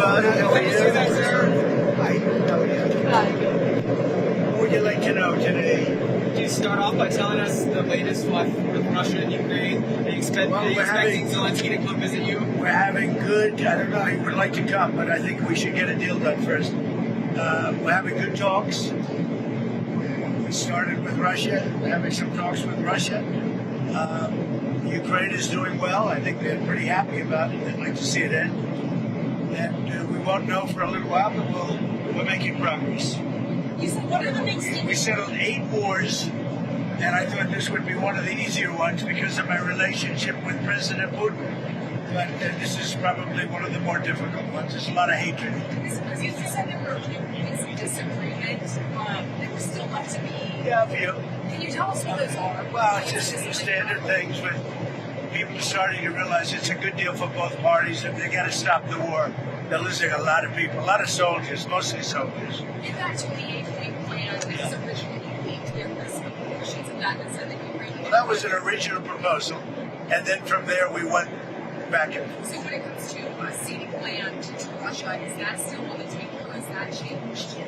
How are you? I don't know yet. What would you like to know today? Could you start off by telling us the latest with Russia and Ukraine? Are you expecting Zelensky to come visit you? We're having good, I don't know, he would like to come, but I think we should get a deal done first. We're having good talks. We started with Russia. We're having some talks with Russia. Ukraine is doing well. I think they're pretty happy about it. They'd like to see it end. And we won't know for a little while, but we're making progress. You said, what are the next things? We settled 8 wars, and I thought this would be one of the easier ones because of my relationship with President Putin. But this is probably one of the more difficult ones. There's a lot of hatred. Because you said there were some disagreements. There were still left to be. Yeah, a few. Can you tell us what those are? Well, it's just standard things, but people are starting to realize it's a good deal for both parties, and they got to stop the war. They're losing a lot of people, a lot of soldiers, mostly soldiers. In that 28-point plan, it was originally leaked. There were some portions of that that said that Ukraine. Well, that was an original proposal, and then from there we went back and forth. So when it comes to ceding land to Russia, is that still on the table, or has that changed?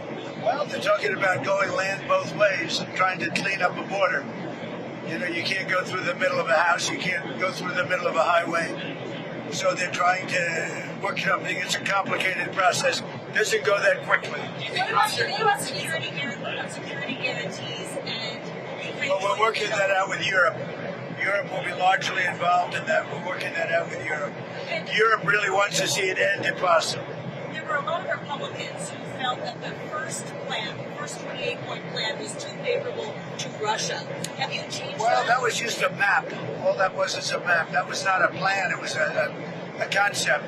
Well, they're talking about going land both ways and trying to clean up a border. You know, you can't go through the middle of a house, you can't go through the middle of a highway. So they're trying to work something. It's a complicated process. Doesn't go that quickly. What about security guarantees and Ukraine? Well, we're working that out with Europe. Europe will be largely involved in that. We're working that out with Europe. Europe really wants to see it end if possible. There were a lot of Republicans who felt that the first plan, the first 28-point plan, was too favorable to Russia. Have you changed Well, that was just a map. All that was is a map. That was not a plan. It was a concept.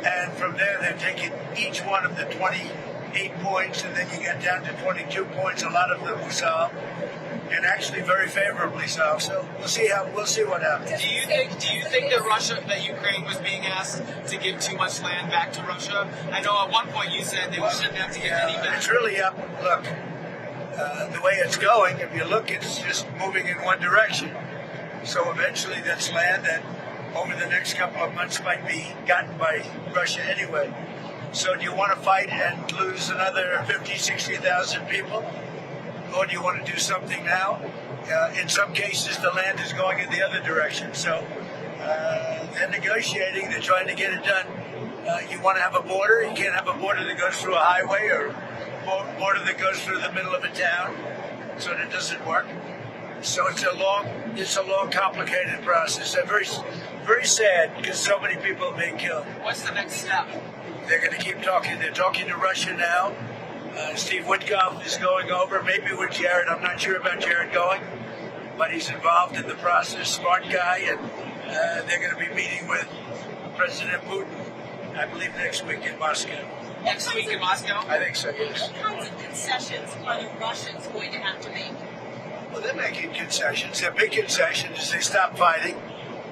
And from there, they're taking each one of the 28 points, and then you get down to 22 points. A lot of them were solved, and actually very favorably solved. So we'll see what happens. Do you think that Ukraine was being asked to give too much land back to Russia? I know at one point you said they shouldn't have to give any back. It's really up. Look, the way it's going, if you look, it's just moving in one direction. So eventually, that's land that over the next couple of months might be gotten by Russia anyway. So do you want to fight and lose another 50, 60,000 people? Or do you want to do something now? In some cases, the land is going in the other direction. So they're negotiating. They're trying to get it done. You want to have a border. You can't have a border that goes through a highway or a border that goes through the middle of a town. So that doesn't work. So it's a long, complicated process. And very sad because so many people are being killed. What's the next step? They're going to keep talking. They're talking to Russia now. Steve Witkoff is going over, maybe with Jared. I'm not sure about Jared going, but he's involved in the process. Smart guy, and they're going to be meeting with President Putin, I believe, next week in Moscow. Next week in Moscow? I think so, yes. What kinds of concessions are the Russians going to have to make? Well, they're making concessions. Their big concession is they stop fighting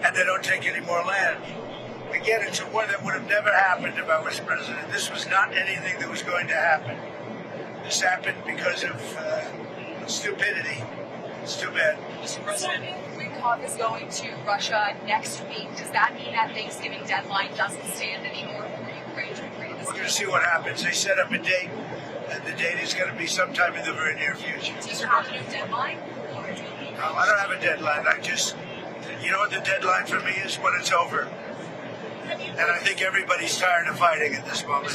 and they don't take any more land. Again, it's a war that would have never happened if I was president. This was not anything that was going to happen. This happened because of stupidity. It's too bad. Mr. President, Witkoff is going to Russia next week. Does that mean that Thanksgiving deadline doesn't stand anymore for Ukraine to agree to this? We're going to see what happens. They set up a date, and the date is going to be sometime in the very near future. Do you have a deadline? No, I don't have a deadline. You know what the deadline for me is? When it's over. And I think everybody's tired of fighting at this moment.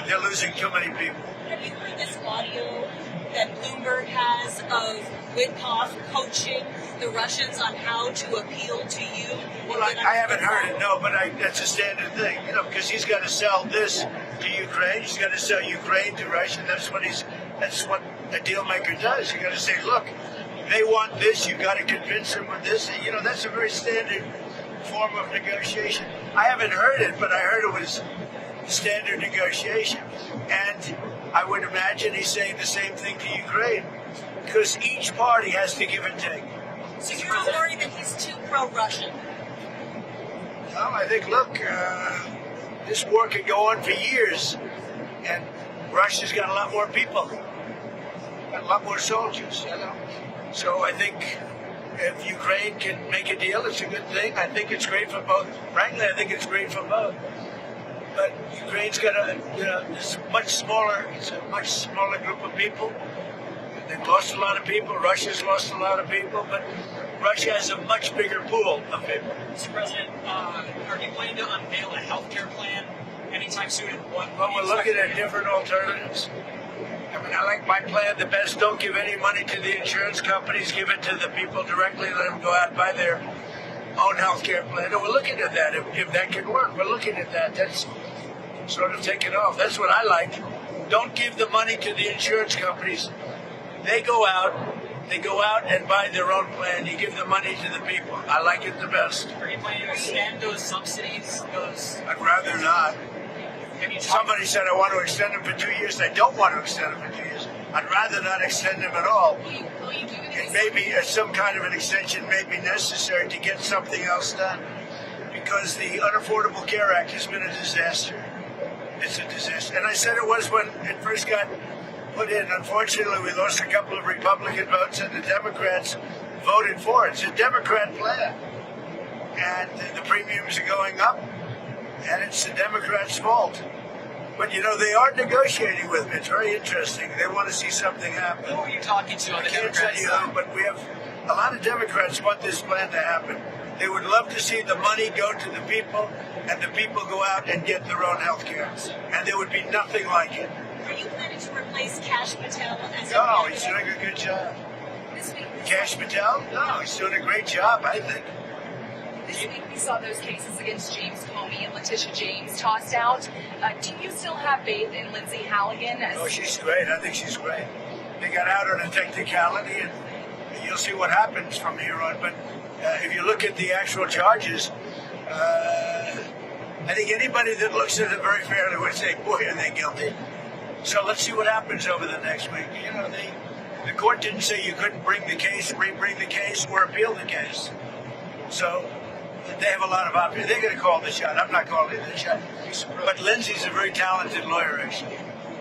They're losing too many people. Have you heard this audio that Bloomberg has of Witkoff coaching the Russians on how to appeal to you? Well, I haven't heard it, no, but that's a standard thing, because he's got to sell this to Ukraine. He's got to sell Ukraine to Russia. That's what a deal maker does. You got to say, look, they want this. You got to convince them with this. That's a very standard form of negotiation. I haven't heard it, but I heard it was standard negotiation. And I would imagine he's saying the same thing to Ukraine, because each party has to give and take. So you're worried that he's too pro-Russian? Well, I think, look, this war could go on for years, and Russia's got a lot more people, got a lot more soldiers, So I think if Ukraine can make a deal, it's a good thing. I think it's great for both. Frankly, I think it's great for both. But Ukraine's got it's a much smaller group of people. They've lost a lot of people. Russia's lost a lot of people, but Russia has a much bigger pool of people. Mr. President, are you planning to unveil a healthcare plan anytime soon? Well, we're looking at different alternatives. I mean, I like my plan the best. Don't give any money to the insurance companies. Give it to the people directly. Let them go out and buy their own health care plan. And we're looking at that. If that can work, we're looking at that. That's sort of taken off. That's what I like. Don't give the money to the insurance companies. They go out and buy their own plan. You give the money to the people. I like it the best. Are you planning to extend those subsidies? I'd rather not. Somebody said I want to extend them for 2 years. I don't want to extend them for 2 years. I'd rather not extend them at all. And maybe some kind of an extension may be necessary to get something else done, because the Unaffordable Care Act has been a disaster. It's a disaster. And I said it was when it first got put in. Unfortunately, we lost a couple of Republican votes, and the Democrats voted for it. It's a Democrat plan. And the premiums are going up, and it's the Democrats' fault. But, they are negotiating with me. It's very interesting. They want to see something happen. Who are you talking to on the Democrats side? But we have a lot of Democrats want this plan to happen. They would love to see the money go to the people, and the people go out and get their own health care. And there would be nothing like it. Are you planning to replace Cash Patel as No, he's doing a good job. Cash Patel? No, he's doing a great job, I think. This week we saw those cases against James Comey and Letitia James tossed out. Do you still have faith in Lindsay Halligan? Oh, she's great. I think she's great. They got out on a technicality, and you'll see what happens from here on. But if you look at the actual charges, I think anybody that looks at it very fairly would say, boy, are they guilty. So let's see what happens over the next week. The court didn't say you couldn't bring the case, re-bring the case, or appeal the case. So they have a lot of options. They're going to call the shot. I'm not calling the shot. But Lindsay's a very talented lawyer, actually.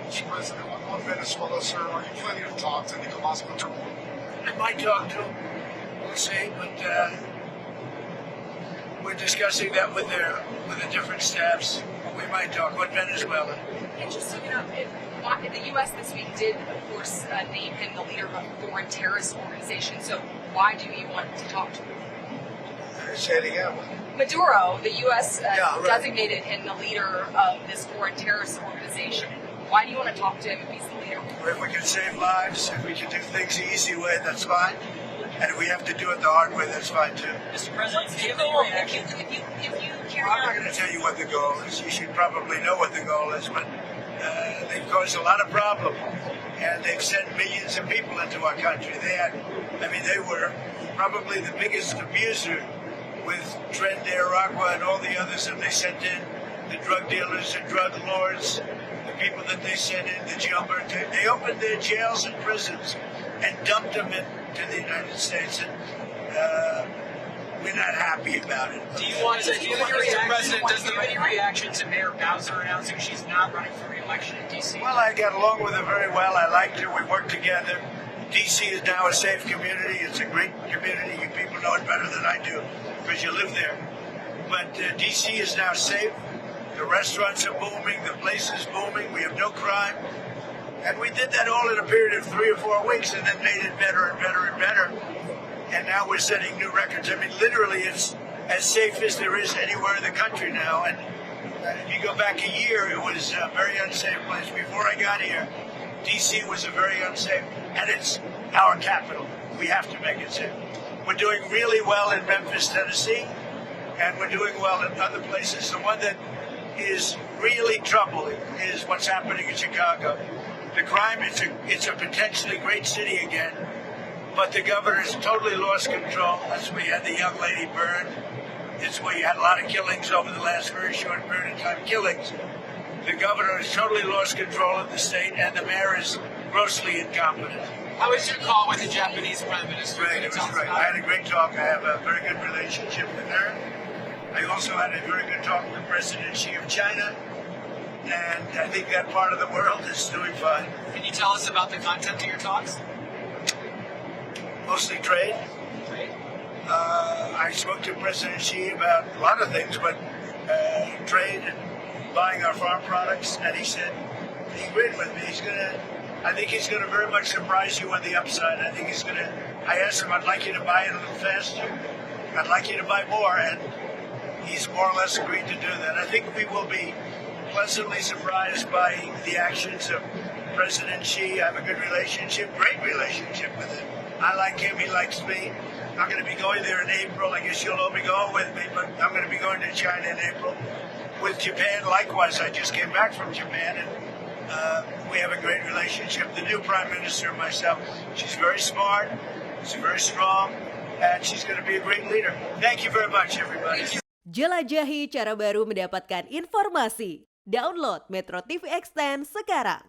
Mr. President, on Venezuela, sir, are you planning to talk to Nicolas Maduro? I might talk to him. We'll see. But we're discussing that with the different staffs. We might talk with Venezuela. Interesting enough, the U.S. this week did, of course, name him the leader of a foreign terrorist organization. So why do you want to talk to him? Say it again. Maduro, the U.S. Designated him the leader of this foreign terrorist organization. Why do you want to talk to him if he's the leader? If we can save lives, if we can do things the easy way, that's fine. And if we have to do it the hard way, that's fine too. Mr. President, What's do the you have goal? any reaction? If you carry Well, I'm not on, going to tell you what the goal is. You should probably know what the goal is, but they've caused a lot of problem, and they've sent millions of people into our country. They were probably the biggest abuser with Tren de Aragua and all the others that they sent in, the drug dealers, the drug lords, the people that they sent in, the jumper. They opened their jails and prisons and dumped them into the United States, and we're not happy about it. Do you have any reaction to Mayor Bowser announcing she's not running for re-election in D.C.? Well, I got along with her very well. I liked her. We worked together. D.C. is now a safe community. It's a great community. You people know it better than I do because you live there. But D.C. is now safe. The restaurants are booming. The place is booming. We have no crime. And we did that all in a period of 3 or 4 weeks and then made it better and better and better. And now we're setting new records. I mean, literally, it's as safe as there is anywhere in the country now. And if you go back a year, it was a very unsafe place. Before I got here, D.C. was a very unsafe, and it's our capital. We have to make it safe. We're doing really well in Memphis, Tennessee, and we're doing well in other places. The one that is really troubling is what's happening in Chicago. The crime, it's a potentially great city again, but the governor's totally lost control. That's where you had the young lady burned. It's where you had a lot of killings over the last very short period of time. Killings. The governor has totally lost control of the state, and the mayor is grossly incompetent. How was your call with the Japanese Prime Minister? Great, it was great. I had a great talk. I have a very good relationship with her. I also had a very good talk with President Xi of China, and I think that part of the world is doing fine. Can you tell us about the content of your talks? Mostly trade. I spoke to President Xi about a lot of things, but trade and buying our farm products, and he said he agreed with me. I think he's gonna very much surprise you on the upside. I asked him, I'd like you to buy it a little faster. I'd like you to buy more, and he's more or less agreed to do that. I think we will be pleasantly surprised by the actions of President Xi. I have a good relationship, great relationship with him. I like him, he likes me. I'm going to be going there in April. I guess you'll all be going with me, but I'm going to be going to China in April. With Japan, likewise, I just came back from Japan, and we have a great relationship. The new Prime Minister and myself, she's very smart, she's very strong, and she's going to be a great leader. Thank you very much, everybody. Jelajahi cara baru mendapatkan informasi. Download Metro TV Extend sekarang.